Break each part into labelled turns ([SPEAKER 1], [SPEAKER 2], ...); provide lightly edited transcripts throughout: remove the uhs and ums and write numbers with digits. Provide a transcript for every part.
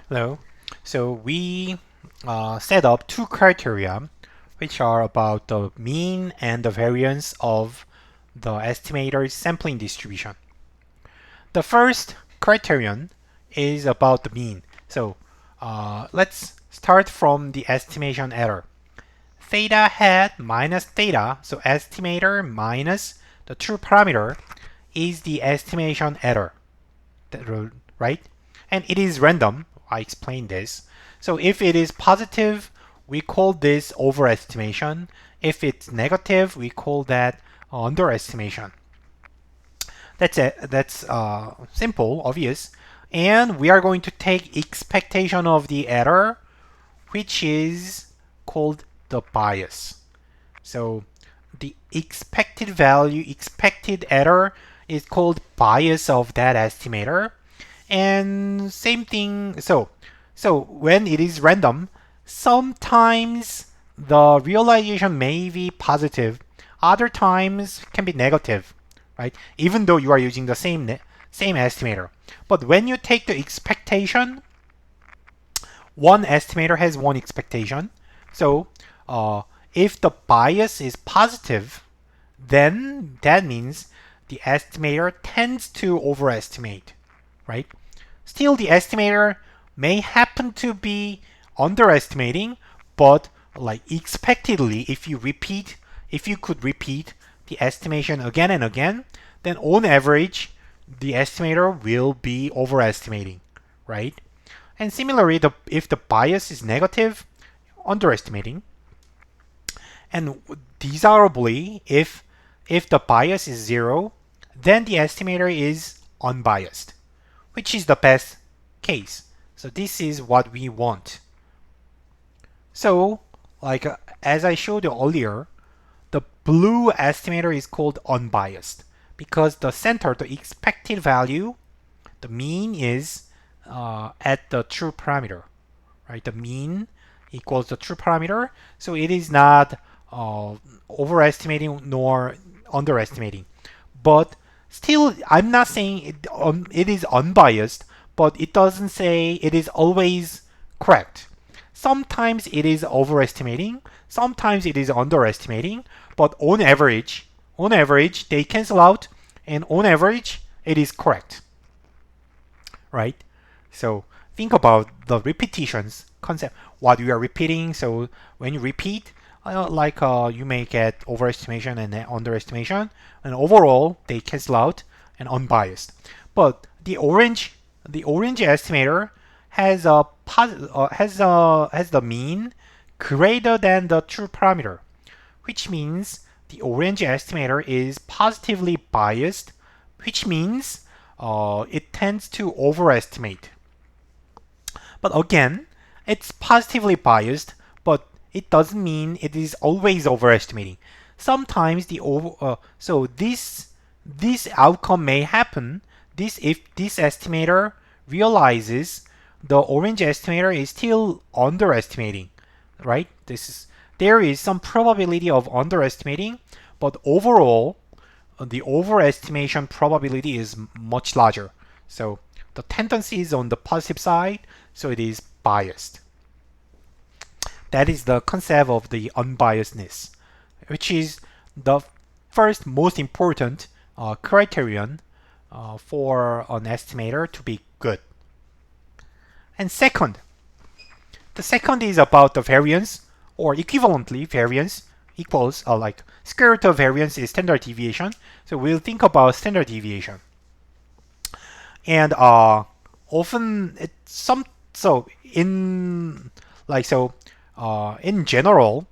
[SPEAKER 1] Hello. So we set up two criteria, which are about the mean and the variance of the estimator's sampling distribution. The first criterion is about the mean. So let's start from the estimation error. Theta hat minus theta, so estimator minus the true parameter, is the estimation error, right? And it is random. I explained this. So if it is positive, we call this overestimation. If it's negative, we call that underestimation. That's it. That's simple, obvious. And we are going to take expectation of the error, which is called the bias. So the expected value, expected error is called bias of that estimator. And same thing, so when it is random, sometimes the realization may be positive, other times can be negative, right? Even though you are using the same estimator. But when you take the expectation, one estimator has one expectation. So if the bias is positive, then that means the estimator tends to overestimate, right? Still, the estimator may happen to be underestimating, but like expectedly, if you could repeat the estimation again and again, then on average, the estimator will be overestimating, right? And similarly, if the bias is negative, underestimating, and desirably, if the bias is zero, then the estimator is unbiased, which is the best case. So this is what we want. So, as I showed you earlier, the blue estimator is called unbiased because the center, the expected value, the mean is at the true parameter, right? The mean equals the true parameter, so it is not overestimating nor underestimating. But still, I'm not saying it is unbiased, but it doesn't say it is always correct. Sometimes it is overestimating, sometimes it is underestimating, but on average, they cancel out, and on average, it is correct, right? So think about the repetitions concept, what you are repeating. So when you repeat, you may get overestimation and underestimation, and overall they cancel out and unbiased. But the orange estimator has has the mean greater than the true parameter, which means the orange estimator is positively biased, which means it tends to overestimate. But again, it's positively biased, but it doesn't mean it is always overestimating. Sometimes so this outcome may happen. This if this estimator realizes the orange estimator is still underestimating, right? There is some probability of underestimating, but overall the overestimation probability is much larger. So the tendency is on the positive side, so it is biased. That is the concept of the unbiasedness, which is the first most important criterion for an estimator to be good. And the second is about the variance, or equivalently, variance equals like square root of variance is standard deviation. So we'll think about standard deviation. And often it's some so in general,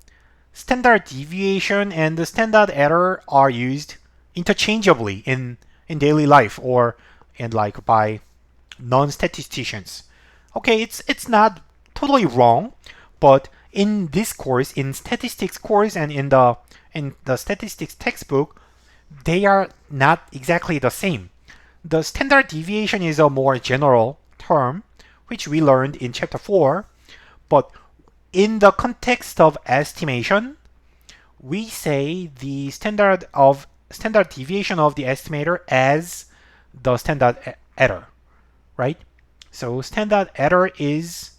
[SPEAKER 1] standard deviation and the standard error are used interchangeably in daily life or and like by non-statisticians. Okay, it's not totally wrong, but in this course, in statistics course and in the statistics textbook, they are not exactly the same. The standard deviation is a more general term, which we learned in chapter 4, but in the context of estimation, we say the standard deviation of the estimator as the standard error, right? So standard error is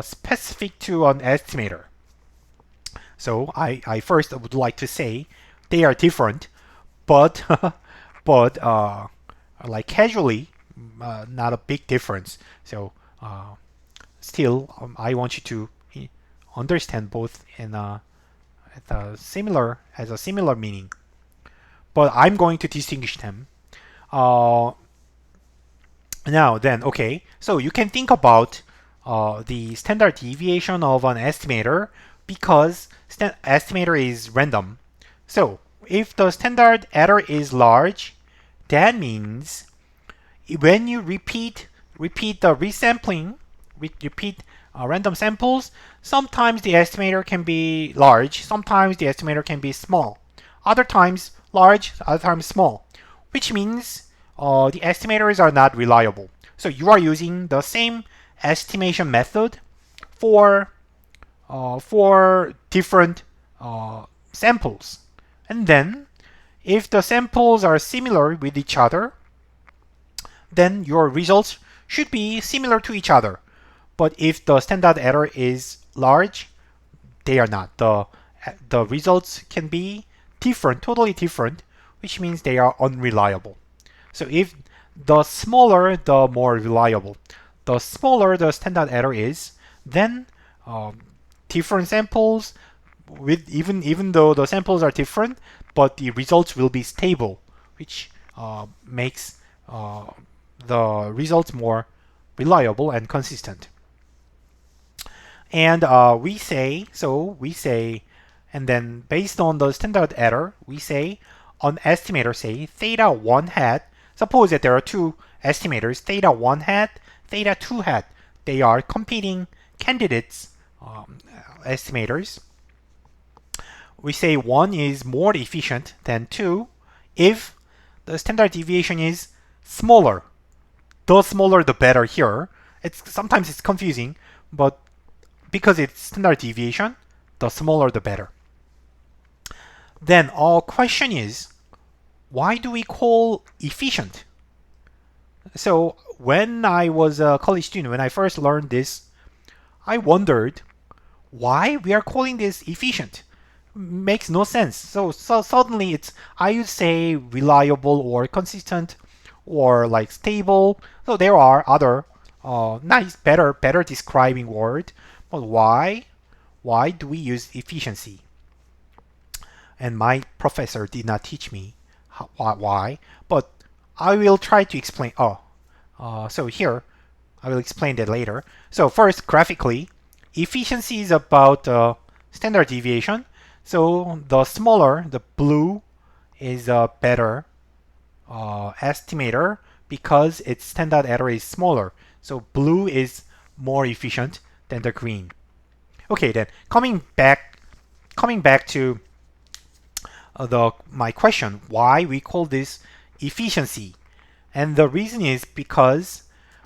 [SPEAKER 1] specific to an estimator. So I first would like to say they are different, but but like casually, not a big difference. So still, I want you to understand both in as a similar meaning. But I'm going to distinguish them. Uh, Now then, okay, so you can think about the standard deviation of an estimator because estimator is random. So if the standard error is large, that means when you repeat the resampling, repeat random samples, sometimes the estimator can be large, sometimes the estimator can be small, other times large, other times small, which means the estimators are not reliable. So you are using the same estimation method for different samples, and then if the samples are similar with each other, then your results should be similar to each other. But if the standard error is large, they are not. The results can be different, totally different, which means they are unreliable. So if the smaller, the more reliable. The smaller the standard error is, then different samples with even though the samples are different, but the results will be stable, which makes the results more reliable and consistent. And we say, and then based on the standard error, we say an estimator say theta 1 hat. Suppose that there are two estimators, theta 1 hat, theta 2 hat. They are competing candidates, estimators. We say one is more efficient than two if the standard deviation is smaller. The smaller the better here. Sometimes it's confusing, but because it's standard deviation, the smaller the better. Then our question is, why do we call efficient? So when I was a college student, when I first learned this, I wondered why we are calling this efficient. Makes no sense. So suddenly I would say reliable or consistent or like stable. So there are other nice, better describing word. But why? Why do we use efficiency? And my professor did not teach me why, but I will try to explain. So here I will explain that later. So first, graphically, efficiency is about standard deviation. So the smaller, the blue, is a better estimator because its standard error is smaller. So blue is more efficient than the green. Okay, then coming back to my question, why we call this efficiency, and the reason is because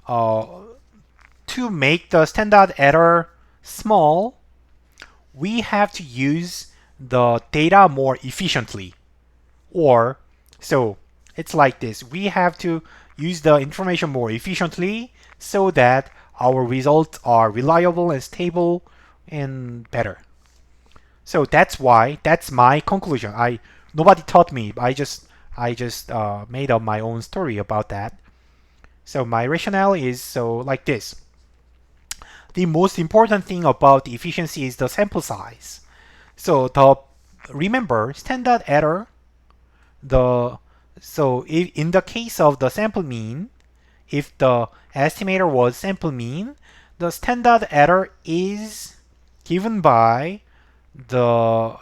[SPEAKER 1] to make the standard error small, we have to use the data more efficiently. Or, so it's like this. We have to use the information more efficiently so that our results are reliable and stable and better. So that's my conclusion. Nobody taught me. I just made up my own story about that. So my rationale is so like this. The most important thing about efficiency is the sample size. So remember standard error. In the case of the sample mean, if the estimator was sample mean, the standard error is given by the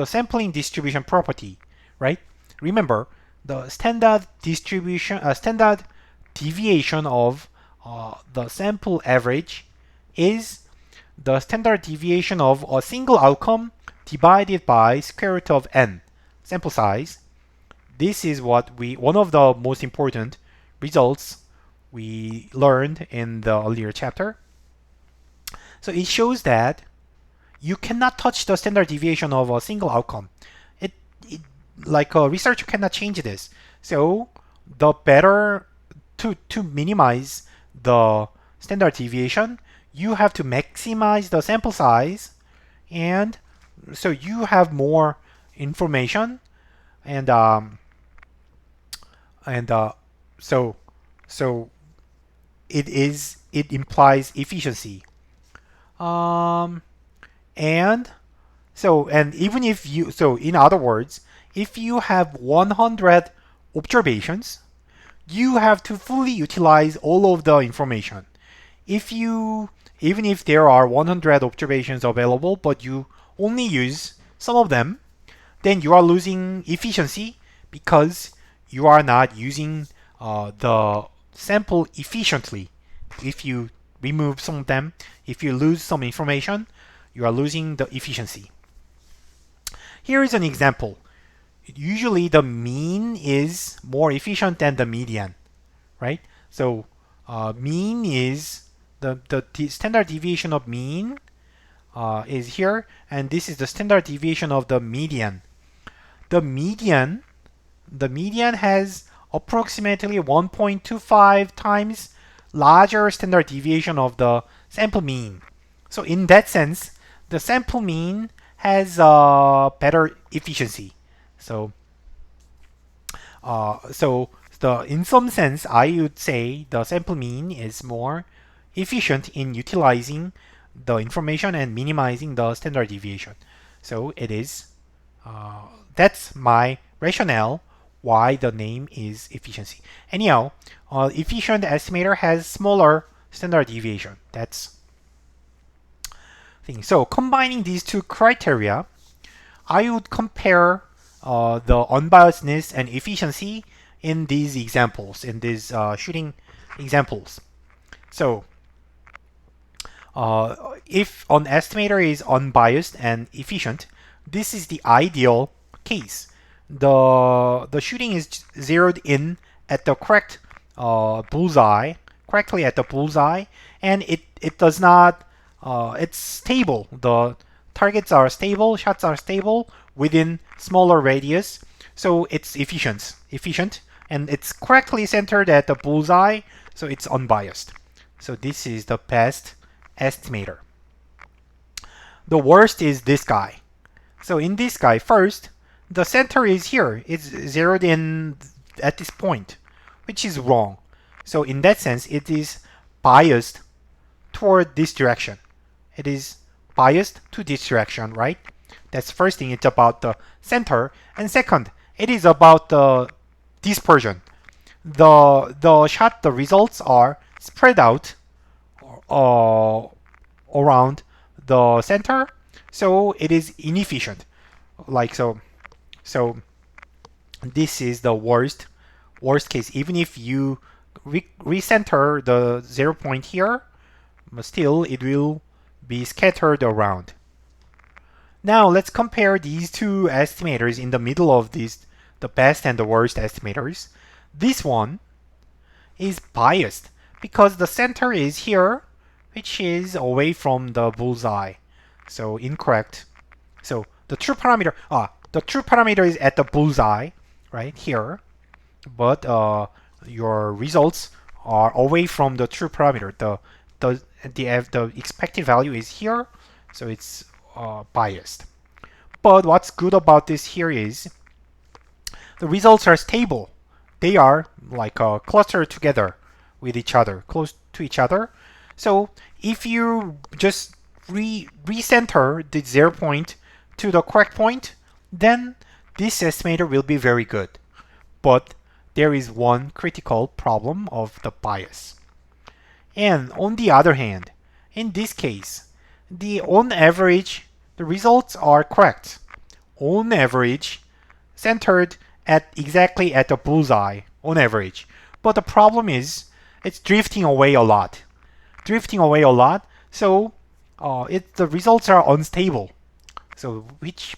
[SPEAKER 1] sampling distribution property, right? Remember the standard deviation of the sample average is the standard deviation of a single outcome divided by square root of n, sample size. This is one of the most important results we learned in the earlier chapter. So it shows that you cannot touch the standard deviation of a single outcome. It like a researcher cannot change this. So the better to minimize the standard deviation, you have to maximize the sample size, and so you have more information, and and so so it implies efficiency. Um, and and even if you, in other words, if you have 100 observations, you have to fully utilize all of the information. If you, even if there are 100 observations available, but you only use some of them, then you are losing efficiency because you are not using the sample efficiently. If you remove some of them, if you lose some information, you are losing the efficiency. Here is an example. Usually the mean is more efficient than the median, right? So mean is the standard deviation of mean is here, and this is the standard deviation of the median. The median has approximately 1.25 times larger standard deviation of the sample mean. So in that sense, the sample mean has better efficiency. So in some sense, I would say the sample mean is more efficient in utilizing the information and minimizing the standard deviation. So it is, that's my rationale why the name is efficiency. Anyhow, efficient estimator has smaller standard deviation. That's thing. So combining these two criteria, I would compare the unbiasedness and efficiency in these examples, in these shooting examples. So if an estimator is unbiased and efficient, this is the ideal case. The shooting is zeroed in at the correct bullseye, correctly at the bullseye, and it does not, it's stable. The targets are stable, shots are stable within smaller radius, so it's efficient, and it's correctly centered at the bullseye, so it's unbiased. So this is the best estimator. The worst is this guy. So in this guy, first, the center is here. It's zeroed in at this point, which is wrong. So in that sense, it is biased toward this direction. It is biased to this direction, right? That's first thing. It's about the center. And second, it is about the dispersion. The results are spread out around the center, so it is inefficient. Like so. So this is the worst case. Even if you recenter the 0 point here, but still it will be scattered around. Now let's compare these two estimators in the middle of these, the best and the worst estimators. This one is biased because the center is here, which is away from the bullseye. So incorrect. So the true parameter is at the bullseye, right here, but your results are away from the true parameter. The expected value is here, so it's biased. But what's good about this here is the results are stable. They are like clustered together with each other, close to each other. So if you just recenter the 0 point to the correct point, then this estimator will be very good. But there is one critical problem of the bias. And on the other hand, in this case, on average, the results are correct. On average, centered exactly at the bullseye, on average. But the problem is, it's drifting away a lot. So the results are unstable. So which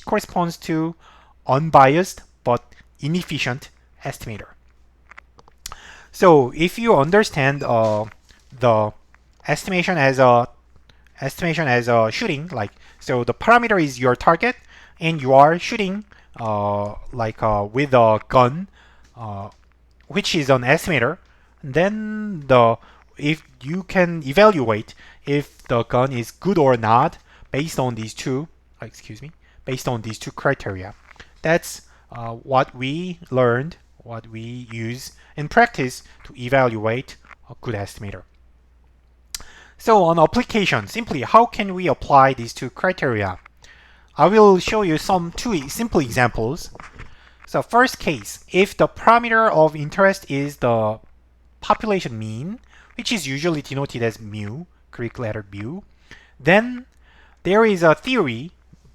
[SPEAKER 1] corresponds to unbiased but inefficient estimator. So if you understand the estimation as a shooting, like, so the parameter is your target and you are shooting with a gun, which is an estimator. then if you can evaluate if the gun is good or not based on these two, based on these two criteria. That's what we learned, what we use in practice to evaluate a good estimator. So on application, simply how can we apply these two criteria? I will show you some two simple examples. So first case, if the parameter of interest is the population mean, which is usually denoted as mu, Greek letter mu, then there is a theory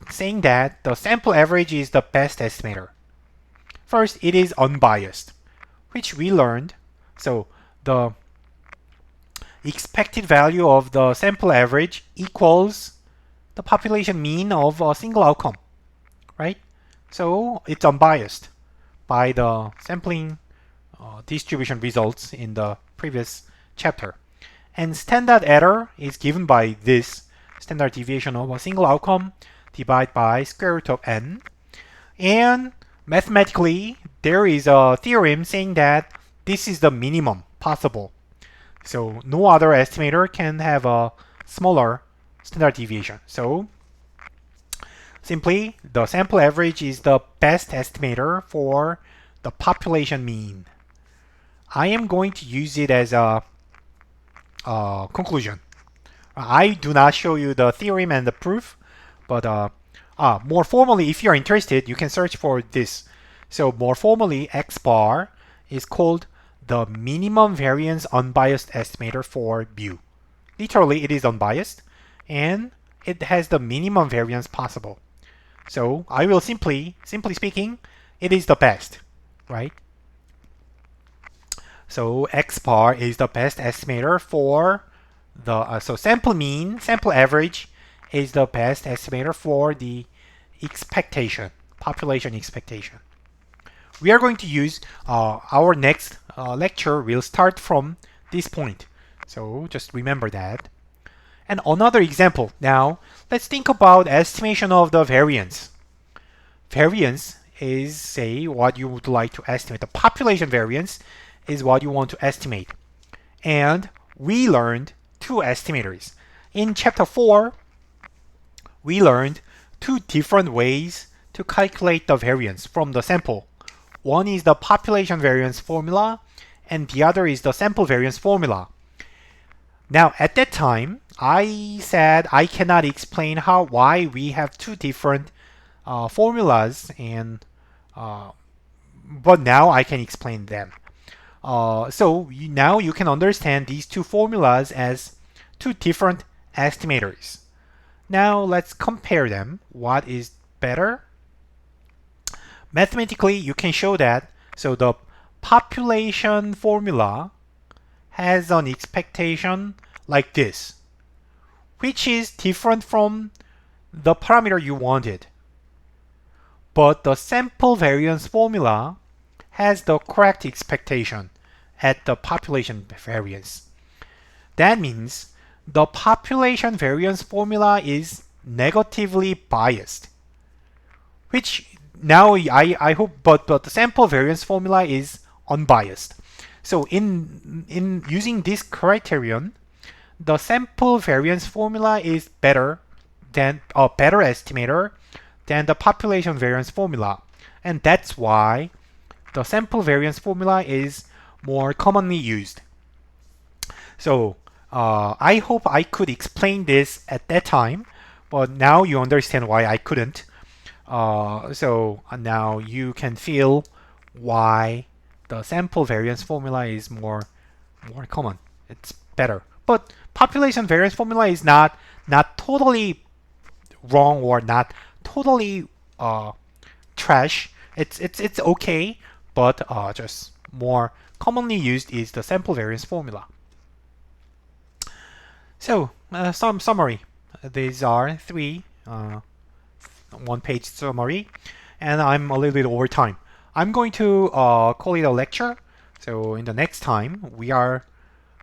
[SPEAKER 1] saying that the sample average is the best estimator. First, it is unbiased, which we learned. So the expected value of the sample average equals the population mean of a single outcome, right? So it's unbiased by the sampling distribution results in the previous chapter. And standard error is given by this standard deviation of a single outcome divided by square root of n. And mathematically, there is a theorem saying that this is the minimum possible. So no other estimator can have a smaller standard deviation. So simply, the sample average is the best estimator for the population mean. I am going to use it as a conclusion. I do not show you the theorem and the proof, but more formally, if you're interested, you can search for this. So more formally, X bar is called the minimum variance unbiased estimator for mu. Literally, it is unbiased, and it has the minimum variance possible. So I will simply speaking, it is the best, right? So X bar is the best estimator for the so sample mean, sample average is the best estimator for the expectation, population expectation. We are going to use our next lecture will start from this point. So just remember that. And another example. Now, let's think about estimation of the variance. Variance is, say, what you would like to estimate. The population variance is what you want to estimate. And we learned two estimators. In chapter 4, we learned two different ways to calculate the variance from the sample. One is the population variance formula, and the other is the sample variance formula. Now, at that time, I said I cannot explain why we have two different formulas, but now I can explain them. So now you can understand these two formulas as two different estimators. Now let's compare them. What is better? Mathematically, you can show that. So the population formula has an expectation like this, which is different from the parameter you wanted. But the sample variance formula has the correct expectation at the population variance. That means the population variance formula is negatively biased, which now I hope, but the sample variance formula is unbiased. So in using this criterion, the sample variance formula is better than a better estimator than the population variance formula, and that's why the sample variance formula is more commonly used. So I hope I could explain this at that time, but now you understand why I couldn't. So now you can feel why the sample variance formula is more common. It's better. But population variance formula is not totally wrong or not totally trash. It's okay, but just more commonly used is the sample variance formula. So some summary. These are three one-page summary, and I'm a little bit over time. I'm going to call it a lecture. So in the next time, we are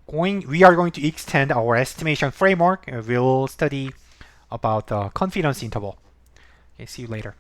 [SPEAKER 1] going to extend our estimation framework, and we'll study about the confidence interval. Okay, see you later.